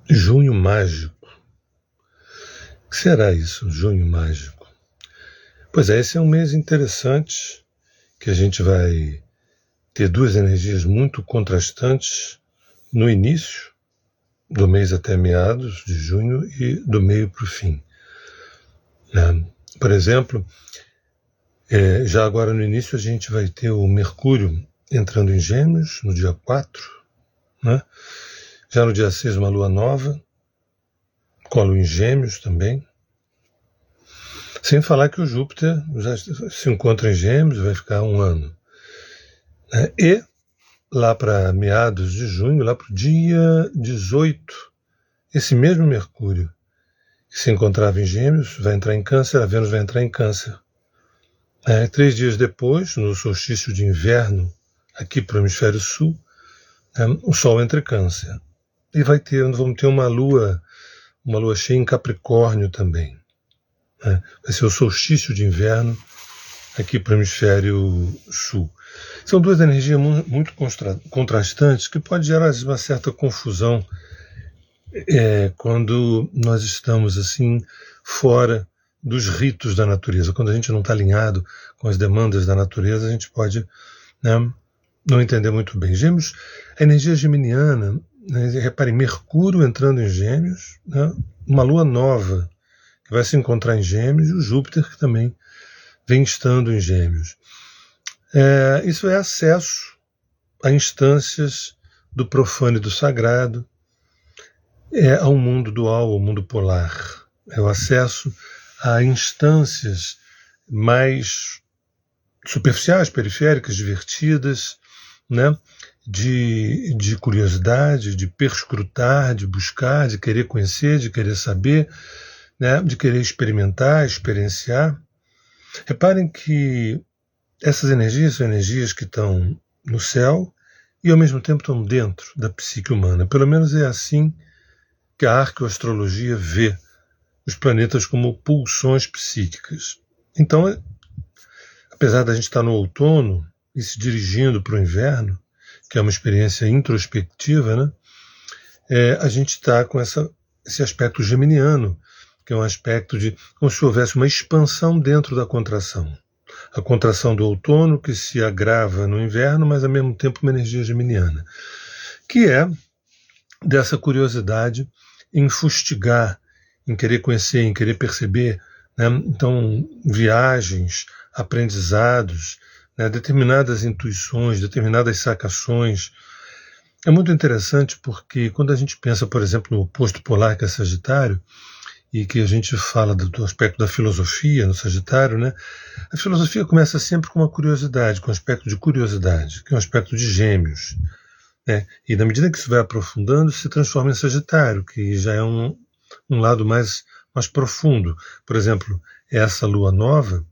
Junho mágico. O que será isso, junho mágico? Pois é, esse é um mês interessante, que a gente vai ter duas energias muito contrastantes no início do mês até meados de junho e do meio para o fim. Por exemplo, já agora no início a gente vai ter o Mercúrio entrando em Gêmeos no dia 4, né? Já no dia 6 uma lua nova, com a lua em Gêmeos também. Sem falar que o Júpiter já se encontra em Gêmeos, vai ficar um ano. E lá para meados de junho, lá para o dia 18, esse mesmo Mercúrio, que se encontrava em Gêmeos, vai entrar em Câncer, a Vênus vai entrar em Câncer. 3 dias depois, no solstício de inverno, aqui para o hemisfério sul, o Sol entra em Câncer. E vamos ter uma lua cheia em Capricórnio também. Vai ser o solstício de inverno aqui para o hemisfério sul. São duas energias muito contrastantes que pode gerar uma certa confusão quando nós estamos assim fora dos ritos da natureza. Quando a gente não está alinhado com as demandas da natureza, a gente pode não entender muito bem. Gêmeos, a energia geminiana, reparem, Mercúrio entrando em Gêmeos, uma lua nova que vai se encontrar em Gêmeos, e o Júpiter que também vem estando em Gêmeos. Isso é acesso a instâncias do profano e do sagrado, ao mundo dual, ao mundo polar. É o acesso a instâncias mais superficiais, periféricas, divertidas, de curiosidade, de perscrutar, de buscar, de querer conhecer, de querer saber, de querer experimentar, experienciar. Reparem que essas energias são energias que estão no céu e ao mesmo tempo estão dentro da psique humana. Pelo menos é assim que a arqueoastrologia vê os planetas como pulsões psíquicas. Então, apesar da gente estar no outono e se dirigindo para o inverno, que é uma experiência introspectiva, a gente está com esse aspecto geminiano, que é um aspecto de como se houvesse uma expansão dentro da contração. A contração do outono que se agrava no inverno, mas ao mesmo tempo uma energia geminiana, que é dessa curiosidade em fustigar, em querer conhecer, em querer perceber. Então, viagens, aprendizados, determinadas intuições, determinadas sacações. É muito interessante porque quando a gente pensa, por exemplo, no oposto polar, que é Sagitário, e que a gente fala do aspecto da filosofia no Sagitário, a filosofia começa sempre com uma curiosidade, com um aspecto de curiosidade, que é um aspecto de Gêmeos. E na medida que isso vai aprofundando, se transforma em Sagitário, que já é um lado mais profundo. Por exemplo, essa lua nova,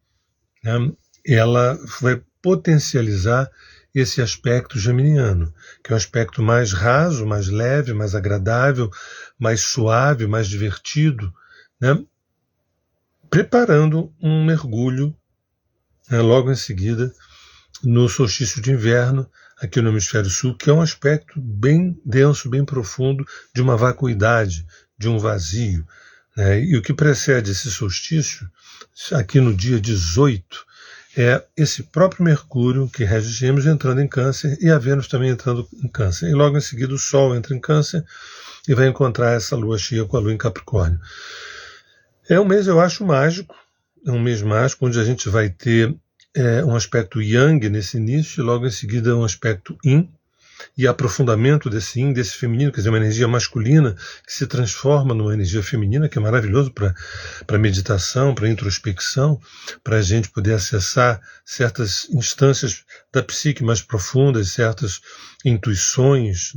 ela vai potencializar esse aspecto geminiano, que é um aspecto mais raso, mais leve, mais agradável, mais suave, mais divertido, preparando um mergulho logo em seguida no solstício de inverno aqui no hemisfério sul, que é um aspecto bem denso, bem profundo, de uma vacuidade, de um vazio. E o que precede esse solstício, aqui no dia 18, é esse próprio Mercúrio, que rege Gêmeos, entrando em Câncer, e a Vênus também entrando em Câncer. E logo em seguida o Sol entra em Câncer e vai encontrar essa lua cheia com a lua em Capricórnio. É um mês, eu acho, mágico, é um mês mágico, onde a gente vai ter um aspecto Yang nesse início, e logo em seguida um aspecto Yin, e aprofundamento desse Yin, desse feminino, quer dizer, uma energia masculina que se transforma numa energia feminina, que é maravilhoso para meditação, para introspecção, para a gente poder acessar certas instâncias da psique mais profundas, certas intuições.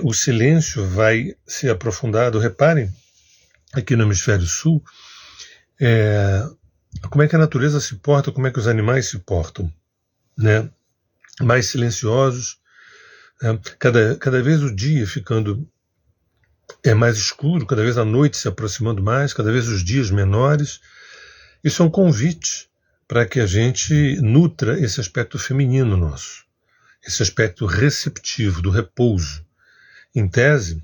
O silêncio vai ser aprofundado. Reparem, aqui no hemisfério sul, como é que a natureza se porta, como é que os animais se portam, mais silenciosos, cada vez o dia ficando mais escuro, cada vez a noite se aproximando mais, cada vez os dias menores. Isso é um convite para que a gente nutra esse aspecto feminino nosso, esse aspecto receptivo, do repouso. Em tese,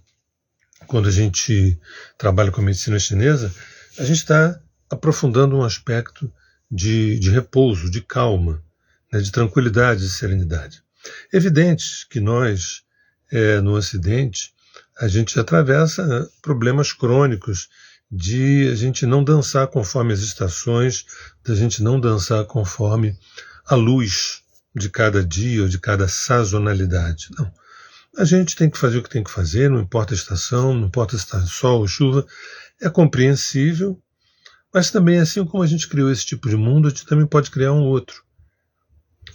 quando a gente trabalha com a medicina chinesa, a gente está aprofundando um aspecto de repouso, de calma, né, de tranquilidade e serenidade. É evidente que nós, no Ocidente, a gente atravessa problemas crônicos de a gente não dançar conforme as estações, da gente não dançar conforme a luz de cada dia ou de cada sazonalidade. Não. A gente tem que fazer o que tem que fazer, não importa a estação, não importa se está sol ou chuva, é compreensível, mas também, assim como a gente criou esse tipo de mundo, a gente também pode criar um outro.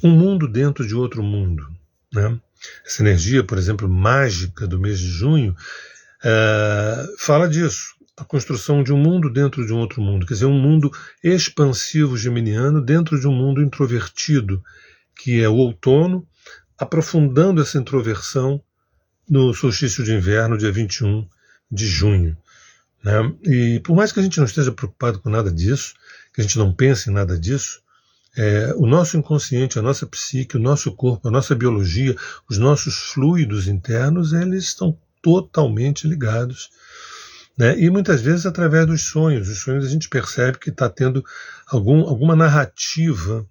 Um mundo dentro de outro mundo, né? Essa energia, por exemplo, mágica do mês de junho, fala disso. A construção de um mundo dentro de um outro mundo. Quer dizer, um mundo expansivo geminiano dentro de um mundo introvertido, que é o outono, aprofundando essa introversão no solstício de inverno, dia 21 de junho. Né? E por mais que a gente não esteja preocupado com nada disso, que a gente não pense em nada disso, o nosso inconsciente, a nossa psique, o nosso corpo, a nossa biologia, os nossos fluidos internos, eles estão totalmente ligados. Né? E muitas vezes através dos sonhos. Os sonhos a gente percebe que está tendo alguma narrativa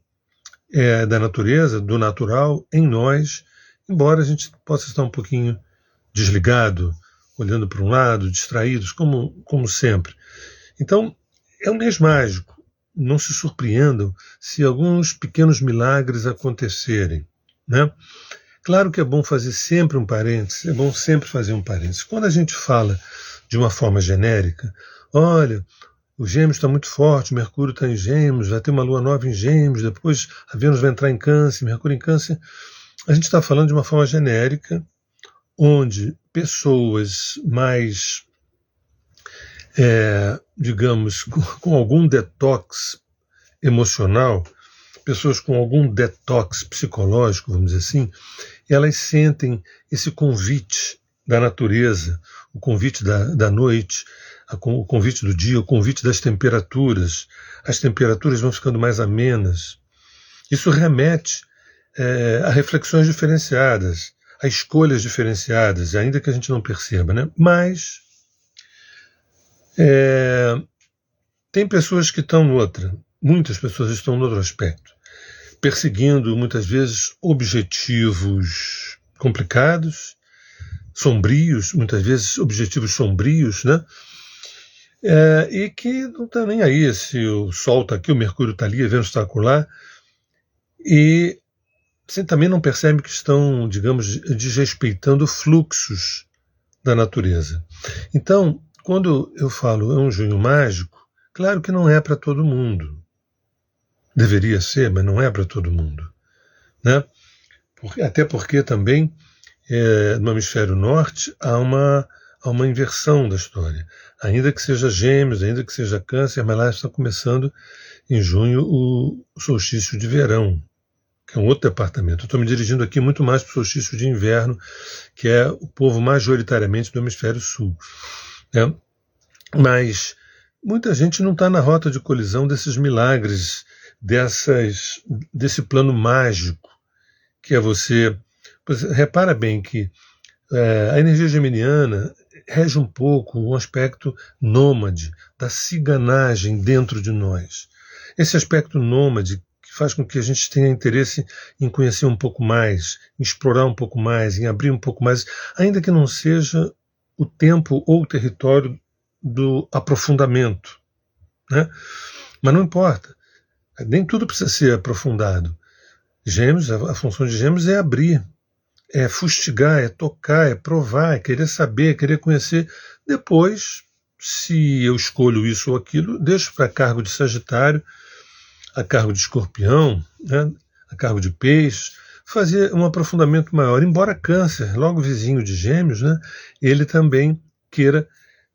da natureza, do natural, em nós, embora a gente possa estar um pouquinho desligado, olhando para um lado, distraídos, como sempre. Então, é um mês mágico. Não se surpreendam se alguns pequenos milagres acontecerem. Né? Claro que é bom fazer sempre um parênteses, é bom sempre fazer um parênteses. Quando a gente fala de uma forma genérica, olha, o Gêmeos está muito forte, o Mercúrio está em Gêmeos, vai ter uma lua nova em Gêmeos, depois a Vênus vai entrar em Câncer, Mercúrio em Câncer. A gente está falando de uma forma genérica, onde pessoas mais, digamos, com algum detox emocional, pessoas com algum detox psicológico, vamos dizer assim, elas sentem esse convite da natureza, o convite da noite, o convite do dia, o convite das temperaturas. As temperaturas vão ficando mais amenas. Isso remete a reflexões diferenciadas, a escolhas diferenciadas, ainda que a gente não perceba, né? Mas tem pessoas que estão noutra, muitas pessoas estão no outro aspecto, perseguindo muitas vezes objetivos complicados, sombrios, muitas vezes objetivos sombrios, né? E que não está nem aí se o Sol está aqui, o Mercúrio está ali, a Vênus está acolá, e você também não percebe que estão, digamos, desrespeitando fluxos da natureza. Então, quando eu falo é um junho mágico, claro que não é para todo mundo. Deveria ser, mas não é para todo mundo. Né? Até porque também, no hemisfério norte, há uma inversão da história. Ainda que seja Gêmeos, ainda que seja Câncer, mas lá está começando em junho o solstício de verão, que é um outro departamento. Eu estou me dirigindo aqui muito mais para o solstício de inverno, que é o povo majoritariamente do hemisfério sul. Né? Mas muita gente não está na rota de colisão desses milagres, desse plano mágico, que é você... Repara bem que a energia geminiana rege um pouco o aspecto nômade, da ciganagem dentro de nós. Esse aspecto nômade que faz com que a gente tenha interesse em conhecer um pouco mais, em explorar um pouco mais, em abrir um pouco mais, ainda que não seja o tempo ou o território do aprofundamento. Né? Mas não importa. Nem tudo precisa ser aprofundado. Gêmeos, a função de Gêmeos é abrir, é fustigar, é tocar, é provar, é querer saber, é querer conhecer. Depois, se eu escolho isso ou aquilo, deixo para cargo de Sagitário, a cargo de Escorpião, né, a cargo de Peixe, fazer um aprofundamento maior. Embora Câncer, logo vizinho de Gêmeos, né, ele também queira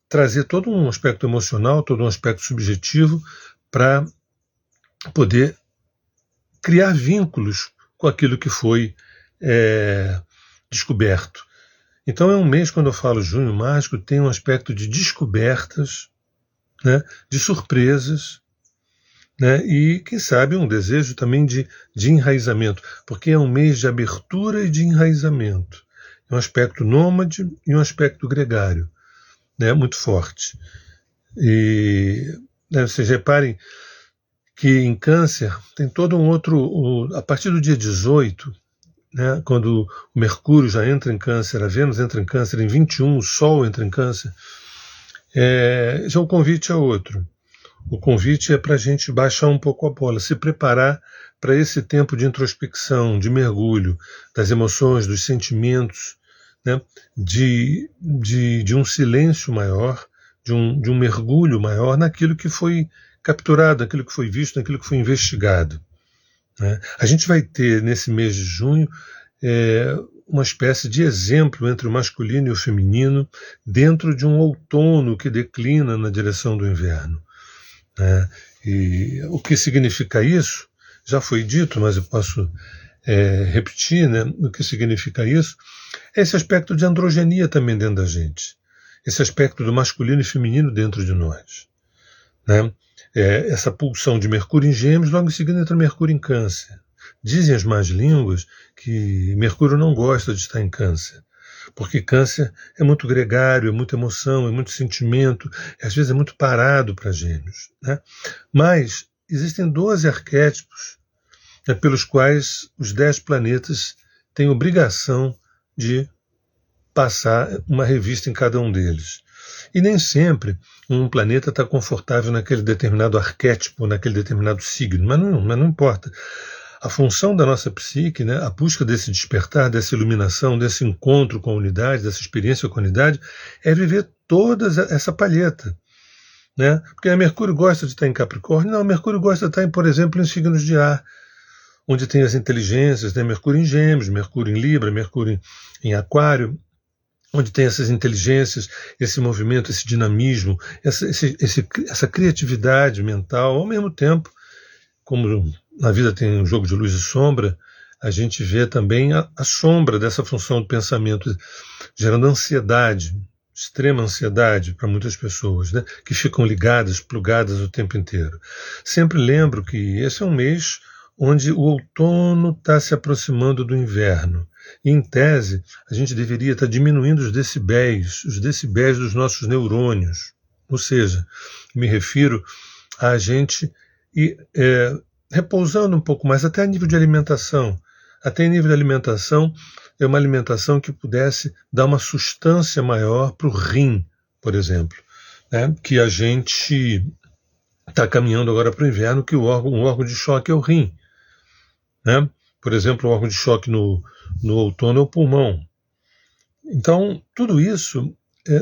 trazer todo um aspecto emocional, todo um aspecto subjetivo para poder criar vínculos com aquilo que foi descoberto. Então é um mês, quando eu falo junho mágico, tem um aspecto de descobertas, né, de surpresas, né, e, quem sabe, um desejo também de enraizamento, porque é um mês de abertura e de enraizamento. É um aspecto nômade e um aspecto gregário. né, muito forte. E, né, vocês reparem que em Câncer tem todo um outro... a partir do dia 18, né, quando o Mercúrio já entra em Câncer, a Vênus entra em Câncer, em 21 o Sol entra em Câncer, já o convite é outro. O convite é para a gente baixar um pouco a bola, se preparar para esse tempo de introspecção, de mergulho das emoções, dos sentimentos, né, de um silêncio maior, de um mergulho maior naquilo que foi capturado, naquilo que foi visto, naquilo que foi investigado. Né? A gente vai ter, nesse mês de junho, uma espécie de exemplo entre o masculino e o feminino dentro de um outono que declina na direção do inverno. Né? E o que significa isso? Já foi dito, mas eu posso repetir, né? O que significa isso? É esse aspecto de androgenia também dentro da gente, esse aspecto do masculino e feminino dentro de nós. Né? Essa pulsão de Mercúrio em Gêmeos, logo em seguida entra Mercúrio em Câncer. Dizem as más línguas que Mercúrio não gosta de estar em Câncer, porque Câncer é muito gregário, é muita emoção, é muito sentimento, às vezes é muito parado para Gêmeos. Né? Mas existem 12 arquétipos, né, pelos quais os 10 planetas têm obrigação de passar uma revista em cada um deles. E nem sempre um planeta está confortável naquele determinado arquétipo, naquele determinado signo, mas não importa. A função da nossa psique, né, a busca desse despertar, dessa iluminação, desse encontro com a unidade, dessa experiência com a unidade, é viver toda essa palheta. Né? Porque a Mercúrio gosta de estar em Capricórnio, não, Mercúrio gosta de estar, por exemplo, em signos de ar, onde tem as inteligências, né? Mercúrio em Gêmeos, Mercúrio em Libra, Mercúrio em Aquário, onde tem essas inteligências, esse movimento, esse dinamismo, essa criatividade mental, ao mesmo tempo, como na vida tem um jogo de luz e sombra, a gente vê também a sombra dessa função do pensamento, gerando ansiedade, extrema ansiedade para muitas pessoas, né, que ficam ligadas, plugadas o tempo inteiro. Sempre lembro que esse é um mês onde o outono está se aproximando do inverno. E, em tese, a gente deveria estar diminuindo os decibéis dos nossos neurônios. Ou seja, me refiro a gente ir repousando um pouco mais, até a nível de alimentação. Até em nível de alimentação, é uma alimentação que pudesse dar uma sustância maior para o rim, por exemplo, né? Que a gente está caminhando agora para o inverno, que um órgão de choque é o rim. Né? Por exemplo, o órgão de choque no outono é o pulmão. Então, tudo isso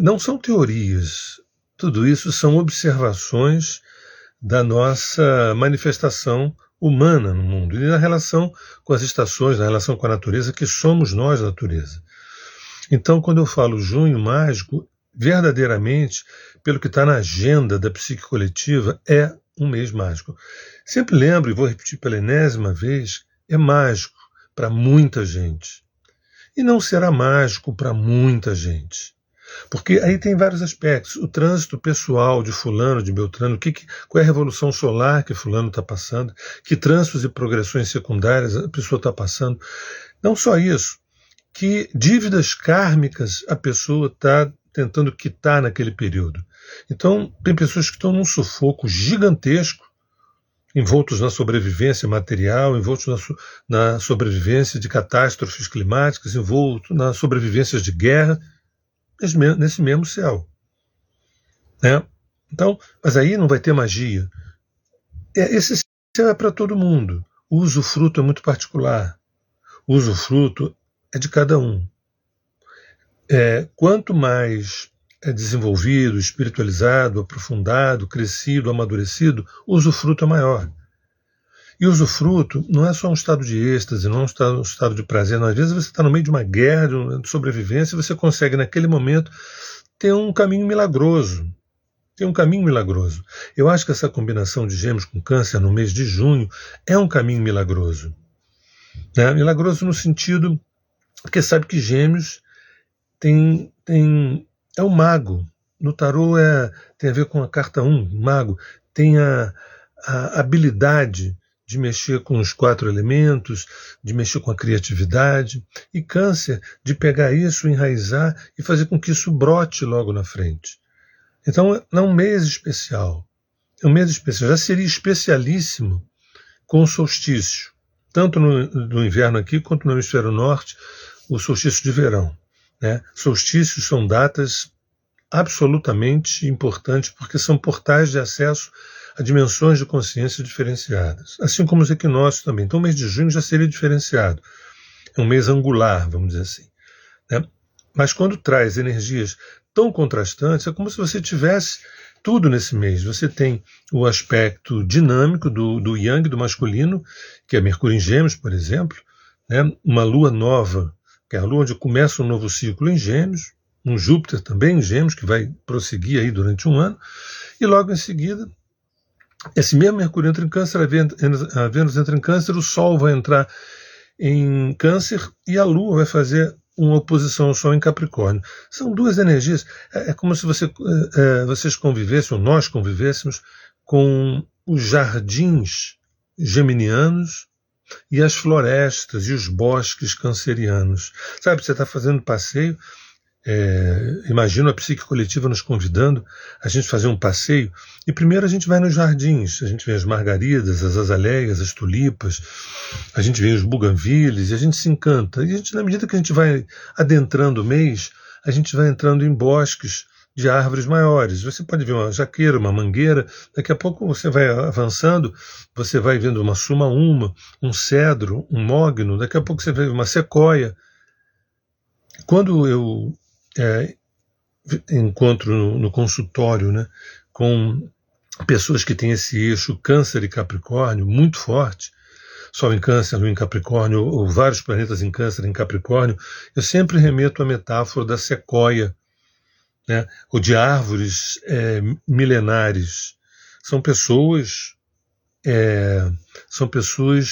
não são teorias, tudo isso são observações da nossa manifestação humana no mundo, e na relação com as estações, na relação com a natureza, que somos nós a natureza. Então, quando eu falo junho mágico, verdadeiramente, pelo que está na agenda da psique coletiva, é um mês mágico. Sempre lembro, e vou repetir pela enésima vez, é mágico para muita gente. E não será mágico para muita gente. Porque aí tem vários aspectos. O trânsito pessoal de fulano, de Beltrano, qual é a revolução solar que fulano está passando, que trânsitos e progressões secundárias a pessoa está passando. Não só isso, que dívidas kármicas a pessoa está tentando quitar naquele período. Então, tem pessoas que estão num sufoco gigantesco, envoltos na sobrevivência material, envoltos na sobrevivência de catástrofes climáticas, envoltos na sobrevivência de guerra, nesse mesmo céu. Né? Então, mas aí não vai ter magia. Esse céu é para todo mundo. O usufruto é muito particular. O usufruto é de cada um. Quanto mais desenvolvido, espiritualizado, aprofundado, crescido, amadurecido, o usufruto é maior. E o usufruto não é só um estado de êxtase, não é um estado de prazer. Não. Às vezes você está no meio de uma guerra, de sobrevivência, e você consegue, naquele momento, ter um caminho milagroso. Eu acho que essa combinação de Gêmeos com Câncer no mês de junho é um caminho milagroso. Né? Milagroso no sentido que sabe que Gêmeos é um mago. No tarô tem a ver com a carta 1, mago. Tem a habilidade de mexer com os 4 elementos, de mexer com a criatividade, e Câncer de pegar isso, enraizar e fazer com que isso brote logo na frente. Então, é um mês especial. É um mês especial. Já seria especialíssimo com o solstício, tanto no inverno aqui quanto no hemisfério norte, o solstício de verão, né? Solstícios são datas absolutamente importantes porque são portais de acesso a dimensões de consciência diferenciadas, assim como os equinócios também. Então o mês de junho já seria diferenciado. É um mês angular, vamos dizer assim, né? Mas quando traz energias tão contrastantes, é como se você tivesse tudo nesse mês. Você tem o aspecto dinâmico do Yang, do masculino, que é Mercúrio em Gêmeos, por exemplo, né? Uma lua nova, que é a lua onde começa um novo ciclo em Gêmeos, um Júpiter também em Gêmeos, que vai prosseguir aí durante um ano, e logo em seguida, esse mesmo Mercúrio entra em Câncer, a Vênus entra em Câncer, o Sol vai entrar em Câncer e a Lua vai fazer uma oposição ao Sol em Capricórnio. São duas energias. É como se vocês convivessem, ou nós convivêssemos, com os jardins geminianos e as florestas e os bosques cancerianos. Sabe, você está fazendo passeio, imagino a psique coletiva nos convidando a gente fazer um passeio, e primeiro a gente vai nos jardins, a gente vê as margaridas, as azaleias, as tulipas, a gente vê os buganvílias, e a gente se encanta, e a gente, na medida que a gente vai adentrando o mês, a gente vai entrando em bosques de árvores maiores. Você pode ver uma jaqueira, uma mangueira, daqui a pouco você vai avançando, você vai vendo uma suma-uma, um cedro, um mogno, daqui a pouco você vê uma sequoia. Quando eu encontro no consultório, né, com pessoas que têm esse eixo Câncer e Capricórnio muito forte, Sol em Câncer, Lua em Capricórnio, ou vários planetas em Câncer e em Capricórnio, eu sempre remeto à metáfora da sequoia, né, ou de árvores milenares. São pessoas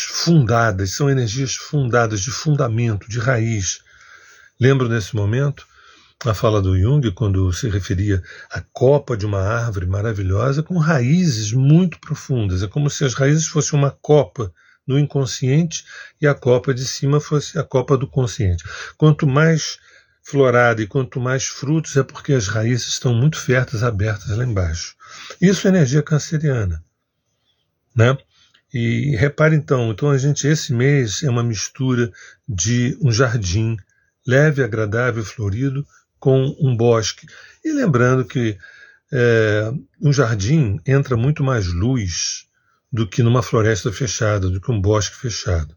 fundadas, são energias fundadas, de fundamento, de raiz. Lembro nesse momento a fala do Jung, quando se referia à copa de uma árvore maravilhosa com raízes muito profundas. É como se as raízes fossem uma copa no inconsciente e a copa de cima fosse a copa do consciente. Quanto mais florada e quanto mais frutos, é porque as raízes estão muito férteis, abertas lá embaixo. Isso é energia canceriana, né? E repare então esse mês é uma mistura de um jardim leve, agradável, florido, com um bosque. E lembrando que um jardim entra muito mais luz do que numa floresta fechada, do que um bosque fechado,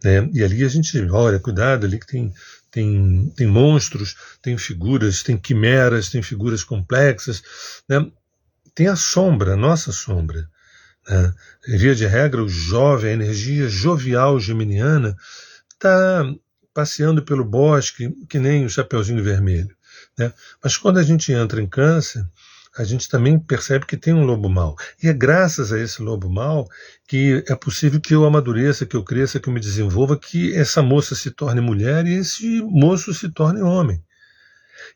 né? E ali a gente olha, cuidado, ali que tem monstros, tem figuras, tem quimeras, tem figuras complexas, né? Tem a sombra, a nossa sombra, né? Via de regra, a energia jovial geminiana está passeando pelo bosque, que nem o Chapeuzinho Vermelho, né? Mas quando a gente entra em Câncer, a gente também percebe que tem um lobo mau. E é graças a esse lobo mau que é possível que eu amadureça, que eu cresça, que eu me desenvolva, que essa moça se torne mulher e esse moço se torne homem.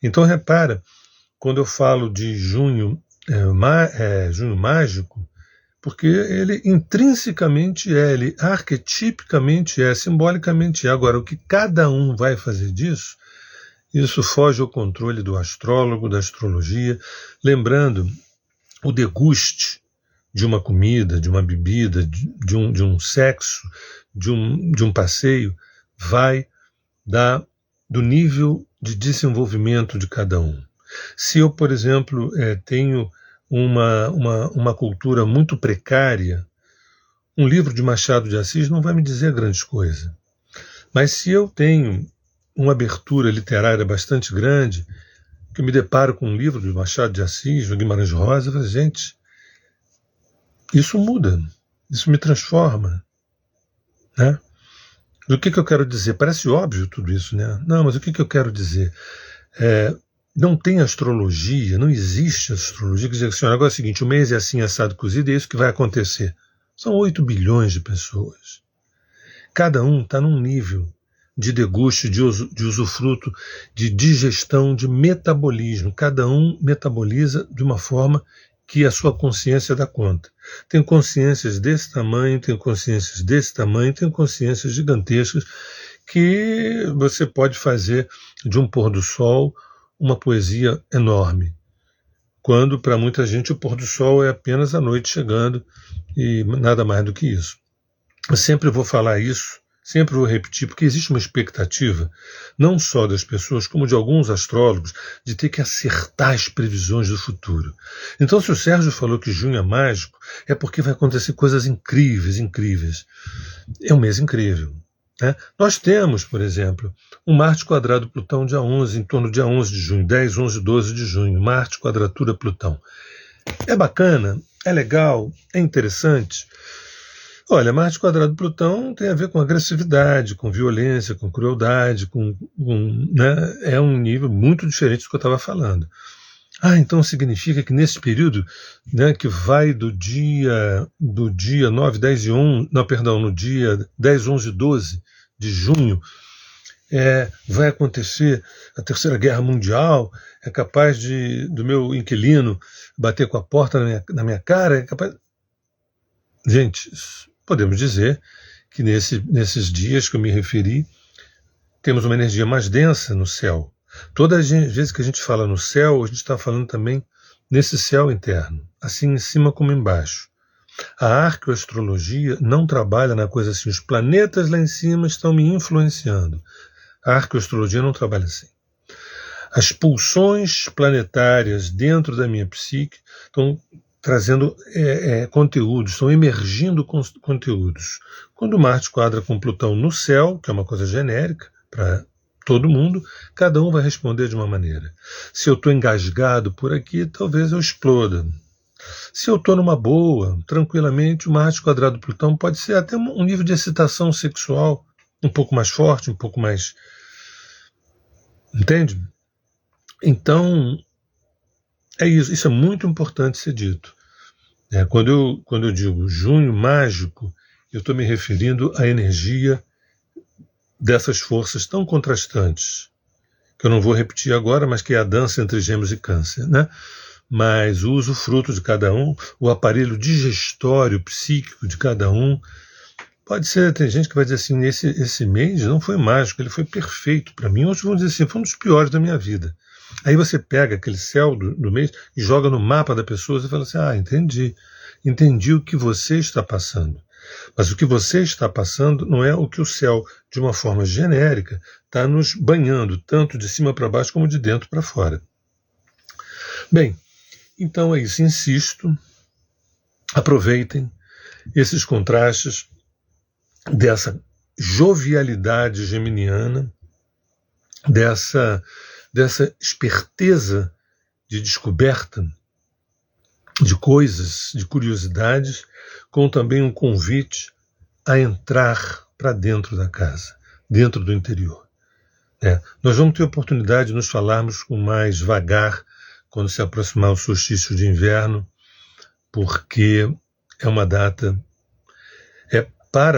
Então repara, quando eu falo de junho, junho mágico, porque ele intrinsecamente ele arquetipicamente simbolicamente é. Agora, o que cada um vai fazer disso, isso foge ao controle do astrólogo, da astrologia. Lembrando, o deguste de uma comida, de uma bebida, de um sexo, de um passeio, vai do nível de desenvolvimento de cada um. Se eu, por exemplo, tenho uma cultura muito precária, um livro de Machado de Assis não vai me dizer grandes coisas. Mas se eu tenho uma abertura literária bastante grande, que eu me deparo com um livro de Machado de Assis, do Guimarães Rosa, eu falo, gente, isso muda, isso me transforma, né? Do que eu quero dizer? Parece óbvio tudo isso, né? Não, mas o que eu quero dizer? Não tem astrologia, não existe astrologia que diz assim, agora é o seguinte, o mês é assim, assado, cozido, é isso que vai acontecer. São 8 bilhões de pessoas. Cada um está num nível de deguste, de usufruto, de digestão, de metabolismo. Cada um metaboliza de uma forma que a sua consciência dá conta. Tem consciências desse tamanho, tem consciências desse tamanho, tem consciências gigantescas que você pode fazer de um pôr do sol uma poesia enorme. quando para muita gente o pôr do sol é apenas a noite chegando e nada mais do que isso. Eu sempre vou falar isso, sempre vou repetir, porque existe uma expectativa, não só das pessoas, como de alguns astrólogos, de ter que acertar as previsões do futuro. Então, se o Sérgio falou que junho é mágico, é porque vai acontecer coisas incríveis, incríveis. É um mês incrível. Nós temos, por exemplo, um Marte quadrado Plutão dia 11, em torno do dia 11 de junho, 10, 11, 12 de junho, Marte quadratura Plutão. É bacana, é legal, é interessante. Olha, Marte quadrado Plutão tem a ver com agressividade, com violência, com crueldade, né, é um nível muito diferente do que eu estava falando. Então significa que nesse período, né, que vai do dia 9, 10 e 11, não, perdão, no dia 10, 11 e 12 de junho, vai acontecer a Terceira Guerra Mundial, é capaz do meu inquilino bater com a porta na minha cara, é capaz... Gente, podemos dizer que nesses dias que eu me referi, temos uma energia mais densa no céu. Todas as vezes que a gente fala no céu, a gente está falando também nesse céu interno, assim em cima como embaixo. A arqueoastrologia não trabalha na coisa assim, os planetas lá em cima estão me influenciando. A arqueoastrologia não trabalha assim. As pulsões planetárias dentro da minha psique estão trazendo conteúdos, estão emergindo conteúdos. Quando Marte quadra com Plutão no céu, que é uma coisa genérica para todo mundo, cada um vai responder de uma maneira. Se eu estou engasgado por aqui, talvez eu exploda. Se eu estou numa boa, tranquilamente, o Marte quadrado Plutão pode ser até um nível de excitação sexual um pouco mais forte, um pouco mais... Entende? Então, é isso. Isso é muito importante ser dito. Quando eu digo junho mágico, eu estou me referindo à energia dessas forças tão contrastantes, que eu não vou repetir agora, mas que é a dança entre Gêmeos e Câncer, né? Mas o usufruto de cada um, o aparelho digestório psíquico de cada um, pode ser, tem gente que vai dizer assim, esse mês não foi mágico, ele foi perfeito para mim, outros vão dizer assim, foi um dos piores da minha vida. Aí você pega aquele céu do mês e joga no mapa da pessoa e fala assim, entendi o que você está passando. Mas o que você está passando não é o que o céu, de uma forma genérica, está nos banhando, tanto de cima para baixo como de dentro para fora. Bem, então é isso, insisto, aproveitem esses contrastes dessa jovialidade geminiana, dessa esperteza de descoberta de coisas, de curiosidades, com também um convite a entrar para dentro da casa, dentro do interior. Nós vamos ter oportunidade de nos falarmos com mais vagar quando se aproximar o solstício de inverno, porque é uma data...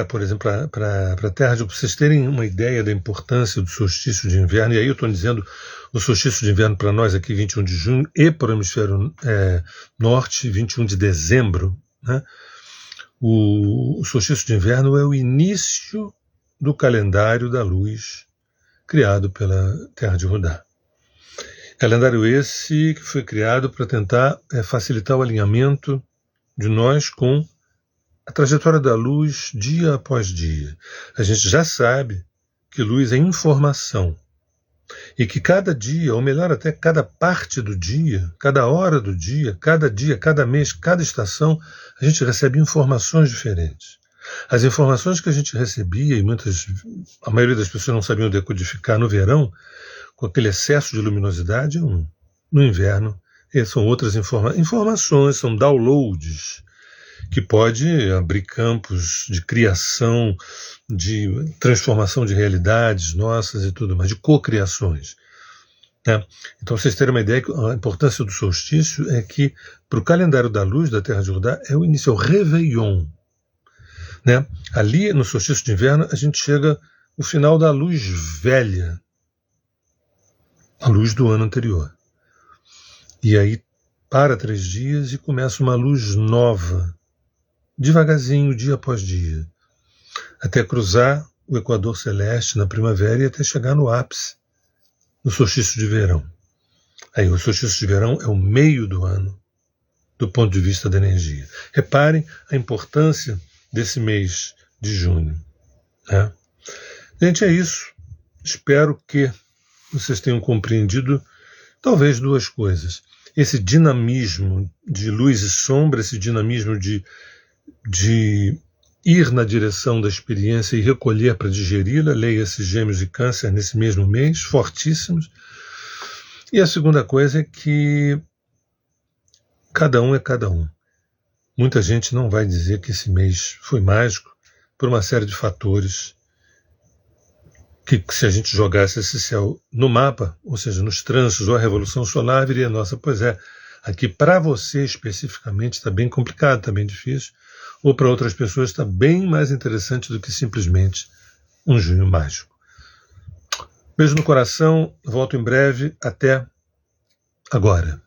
por exemplo, para a Terra, para vocês terem uma ideia da importância do solstício de inverno, e aí eu estou dizendo o solstício de inverno para nós aqui, 21 de junho, e para o hemisfério norte, 21 de dezembro, né? O solstício de inverno é o início do calendário da luz criado pela Terra de Judá. Calendário esse que foi criado para tentar facilitar o alinhamento de nós com a trajetória da luz dia após dia. A gente já sabe que luz é informação e que cada dia, ou melhor até cada parte do dia, cada hora do dia, cada mês, cada estação, a gente recebe informações diferentes. As informações que a gente recebia, e a maioria das pessoas não sabiam decodificar no verão, com aquele excesso de luminosidade, no inverno, são outras informações, são downloads, que pode abrir campos de criação, de transformação de realidades nossas e tudo mais, de cocriações. Então, vocês terem uma ideia, a importância do solstício é que, para o calendário da luz da Terra de Judá, é o início, é o Réveillon. Ali, no solstício de inverno, a gente chega no final da luz velha, a luz do ano anterior. E aí, para 3 dias e começa uma luz nova, devagarzinho, dia após dia, até cruzar o equador celeste na primavera e até chegar no ápice, no solstício de verão. Aí o solstício de verão é o meio do ano, do ponto de vista da energia. Reparem a importância desse mês de junho. Né? Gente, é isso. Espero que vocês tenham compreendido talvez duas coisas. Esse dinamismo de luz e sombra, esse dinamismo de ir na direção da experiência e recolher para digeri-la, leia-se Gêmeos e Câncer nesse mesmo mês, fortíssimos. E a segunda coisa é que cada um é cada um. Muita gente não vai dizer que esse mês foi mágico por uma série de fatores que se a gente jogasse esse céu no mapa, ou seja, nos trânsitos ou a revolução solar, viria, nossa, pois é, aqui para você especificamente está bem complicado, está bem difícil, ou para outras pessoas está bem mais interessante do que simplesmente um junho mágico. Beijo no coração, volto em breve, até agora.